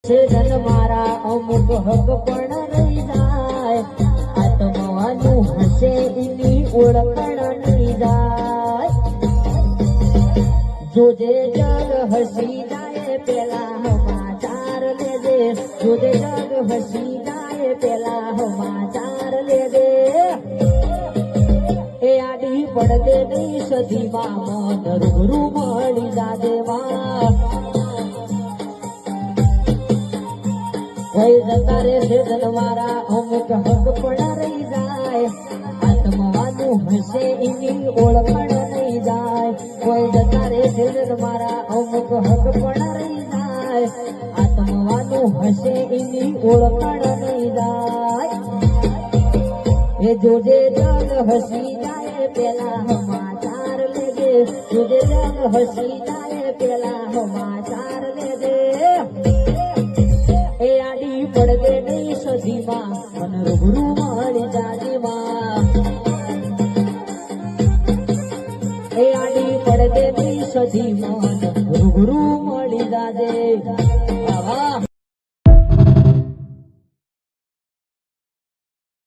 જન મારા અમુક હક પણ રહી જાય આત્માનું હશે એની ઓળખણ નહીં જાય જોજે જગ હસી જાય પેલા સમાચાર લેજે જોજે જગ હસી જાય પેલા સમાચાર લેજે એ આડી પડદે ની સદીમાં મન રૂબરૂ મળી જાજે માં કોઈ જતા રહેશે જનવારા અમુક હક પણ રહી જાય આત્માનું હશે એની ઓળખણ નહીં જાય કોઈ જતા રહેશે જનવારા અમુક હક પણ રહી જાય આત્માનું હશે એની ઓળખણ નહીં જાય એ જોજે જગ હસી જાય પેલા સમાચાર લેજે જોજે જગ હસી જાય પેલા સમાચાર લેજે એ આડી પડદે ની સદીમાં મન રૂબરૂ મળી જાજે માં એ આડી પડદે ની સદીમાં મન રૂબરૂ મળી જાજે